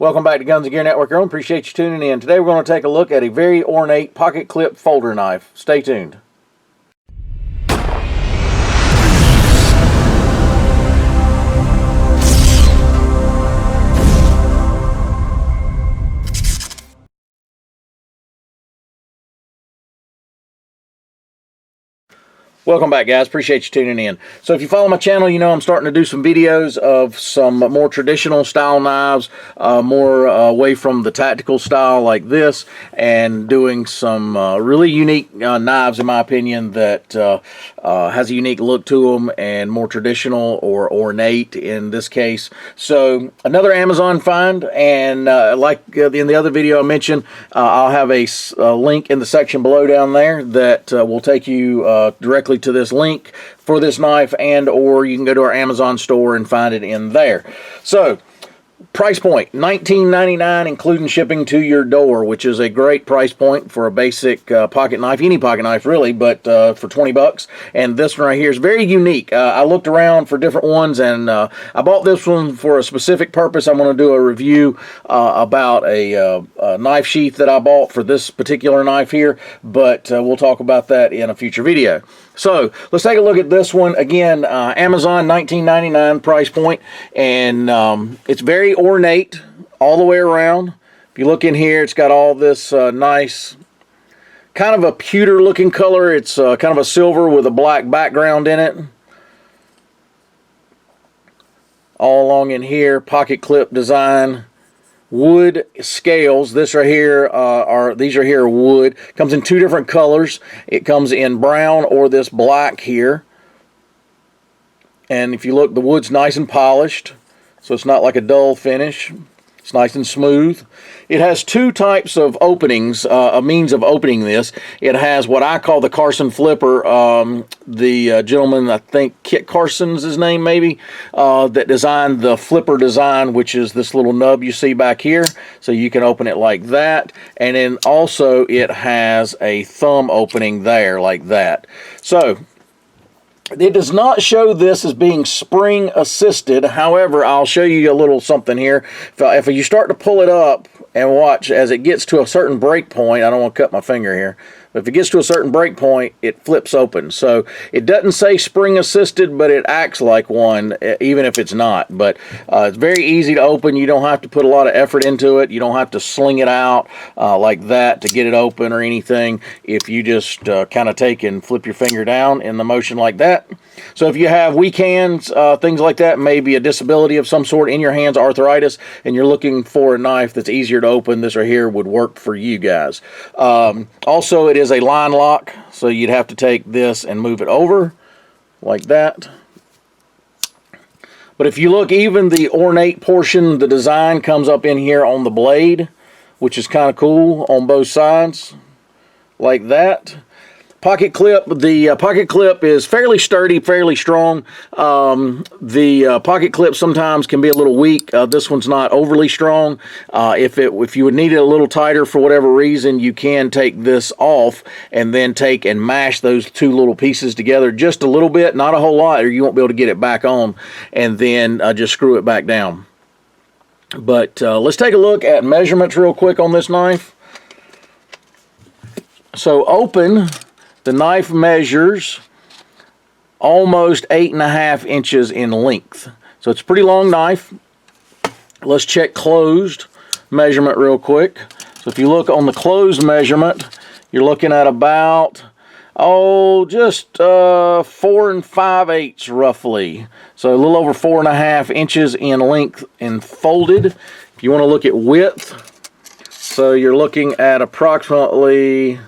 Welcome back to Guns and Gear Network. I appreciate you tuning in. Today we're going to take a look at a very ornate pocket clip folder knife. Stay tuned. Welcome back, guys. Appreciate you tuning in. So if you follow my channel, you know I'm starting to do some videos of some more traditional style knives, more away from the tactical style like this, and doing some really unique knives, in my opinion, that has a unique look to them and more traditional or ornate in this case. So another Amazon find, and like in the other video I mentioned, I'll have a link in the section below down there that will take you directly to this link for this knife, and or you can go to our Amazon store and find it in there. So price point $19.99 including shipping to your door, which is a great price point for a basic pocket knife, any pocket knife really, but for 20 bucks. And this one right here is very unique. I looked around for different ones, and I bought this one for a specific purpose. I'm going to do a review about a knife sheath that I bought for this particular knife here, but we'll talk about that in a future video. So let's take a look at this one. Again, Amazon, $19.99 price point, and it's very ornate all the way around. If you look in here, it's got all this nice kind of a pewter looking color. It's kind of a silver with a black background in it. All along in here, pocket clip design. Wood scales. This right here these are here wood. Comes in two different colors. It comes in brown or this black here. And if you look, the wood's nice and polished, so it's not like a dull finish. It's nice and smooth. It has two types of openings, a means of opening this. It has what I call the Carson Flipper. The gentleman, I think Kit Carson's his name maybe, that designed the flipper design, which is this little nub you see back here. So you can open it like that. And then also it has a thumb opening there like that. So it does not show this as being spring assisted. However, I'll show you a little something here. If you start to pull it up and watch as it gets to a certain break point, I don't want to cut my finger here, but if it gets to a certain break point, it flips open. So it doesn't say spring assisted, but it acts like one, even if it's not. But it's very easy to open. You don't have to put a lot of effort into it. You don't have to sling it out like that to get it open or anything. If you just kind of take and flip your finger down in the motion like that. So if you have weak hands, things like that, maybe a disability of some sort in your hands, arthritis, and you're looking for a knife that's easier to open, this right here would work for you guys. Also, it is a line lock, so you'd have to take this and move it over like that. But if you look, even the ornate portion, the design comes up in here on the blade, which is kind of cool on both sides like that. Pocket clip, the pocket clip is fairly sturdy, fairly strong. The pocket clip sometimes can be a little weak. This one's not overly strong. If you would need it a little tighter for whatever reason, you can take this off and then take and mash those two little pieces together just a little bit, not a whole lot, or you won't be able to get it back on, and then just screw it back down. But let's take a look at measurements real quick on this knife. So open, the knife measures almost 8.5 inches in length. So it's a pretty long knife. Let's check closed measurement real quick. So if you look on the closed measurement, you're looking at about, just 4 5/8 roughly. So a little over 4.5 inches in length and folded. If you want to look at width, so you're looking at approximately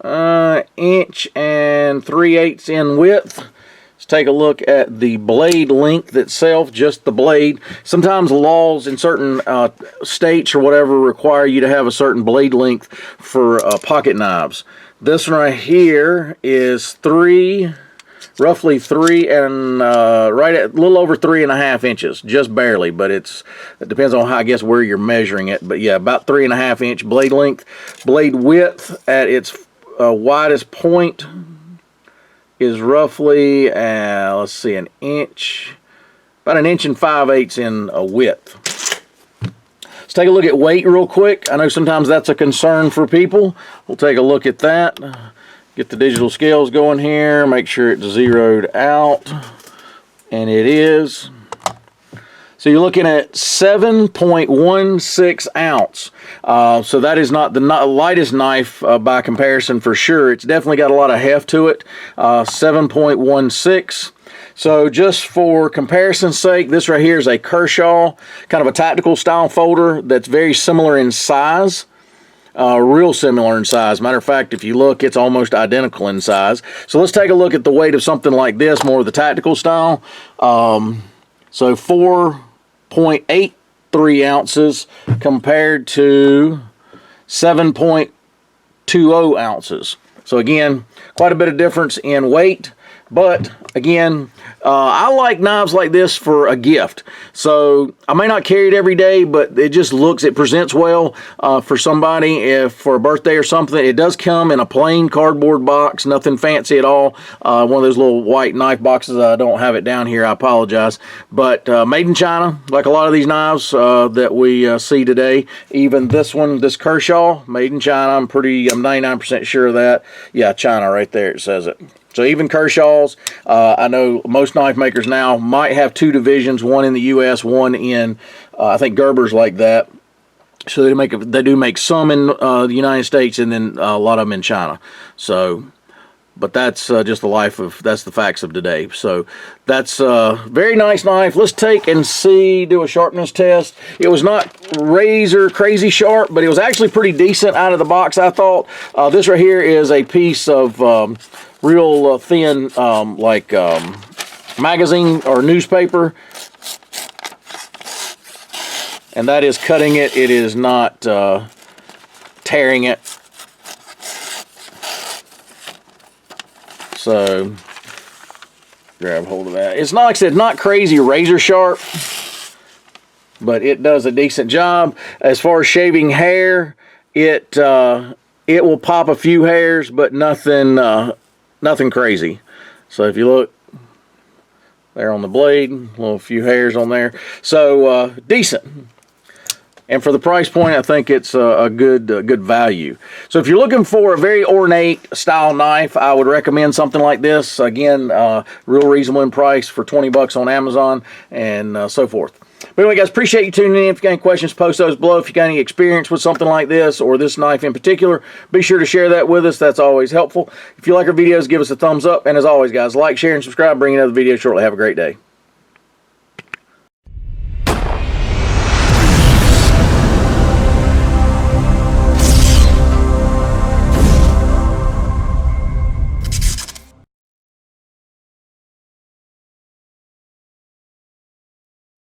1 3/8 inches in width. Let's take a look at the blade length itself, just the blade. Sometimes laws in certain states or whatever require you to have a certain blade length for pocket knives. This one right here is roughly 3 and right at a little over 3.5 inches, just barely, but it depends on how, I guess, where you're measuring it. But yeah, about 3.5 inch blade length. Blade width at its widest point is roughly, let's see, an inch, about 1 5/8 inches in width. Let's take a look at weight real quick. I know sometimes that's a concern for people. We'll take a look at that. Get the digital scales going here. Make sure it's zeroed out. And it is. So you're looking at 7.16 ounce. So that is not the lightest knife by comparison for sure. It's definitely got a lot of heft to it. 7.16. So just for comparison's sake, this right here is a Kershaw, kind of a tactical style folder that's very similar in size. Real similar in size. Matter of fact, if you look, it's almost identical in size. So let's take a look at the weight of something like this, more of the tactical style. So 4.83 ounces compared to 7.20 ounces. So again, quite a bit of difference in weight. But again, I like knives like this for a gift. So I may not carry it every day, but it just looks, it presents well for somebody if for a birthday or something. It does come in a plain cardboard box, nothing fancy at all. One of those little white knife boxes. I don't have it down here, I apologize. But made in China, like a lot of these knives that we see today. Even this one, this Kershaw, made in China. I'm 99% sure of that. Yeah, China right there, it says it. So even Kershaws, I know most knife makers now might have two divisions, one in the U.S., one in, I think Gerber's like that. So they do make some in the United States and then a lot of them in China. So, but that's just that's the facts of today. So that's a very nice knife. Let's take and do a sharpness test. It was not razor crazy sharp, but it was actually pretty decent out of the box, I thought. This right here is a piece of real thin magazine or newspaper, and that is cutting it. It is not tearing it. So grab hold of that. It's not, like I said, not crazy razor sharp, but it does a decent job. As far as shaving hair, it will pop a few hairs, but nothing crazy. So if you look there on the blade, a few hairs on there. So decent. And for the price point, I think it's a good value. So if you're looking for a very ornate style knife, I would recommend something like this. Again, real reasonable in price for 20 bucks on Amazon and so forth. But anyway, guys, appreciate you tuning in. If you got any questions, post those below. If you got any experience with something like this or this knife in particular, be sure to share that with us. That's always helpful. If you like our videos, give us a thumbs up. And as always, guys, like, share, and subscribe. Bring another video shortly. Have a great day.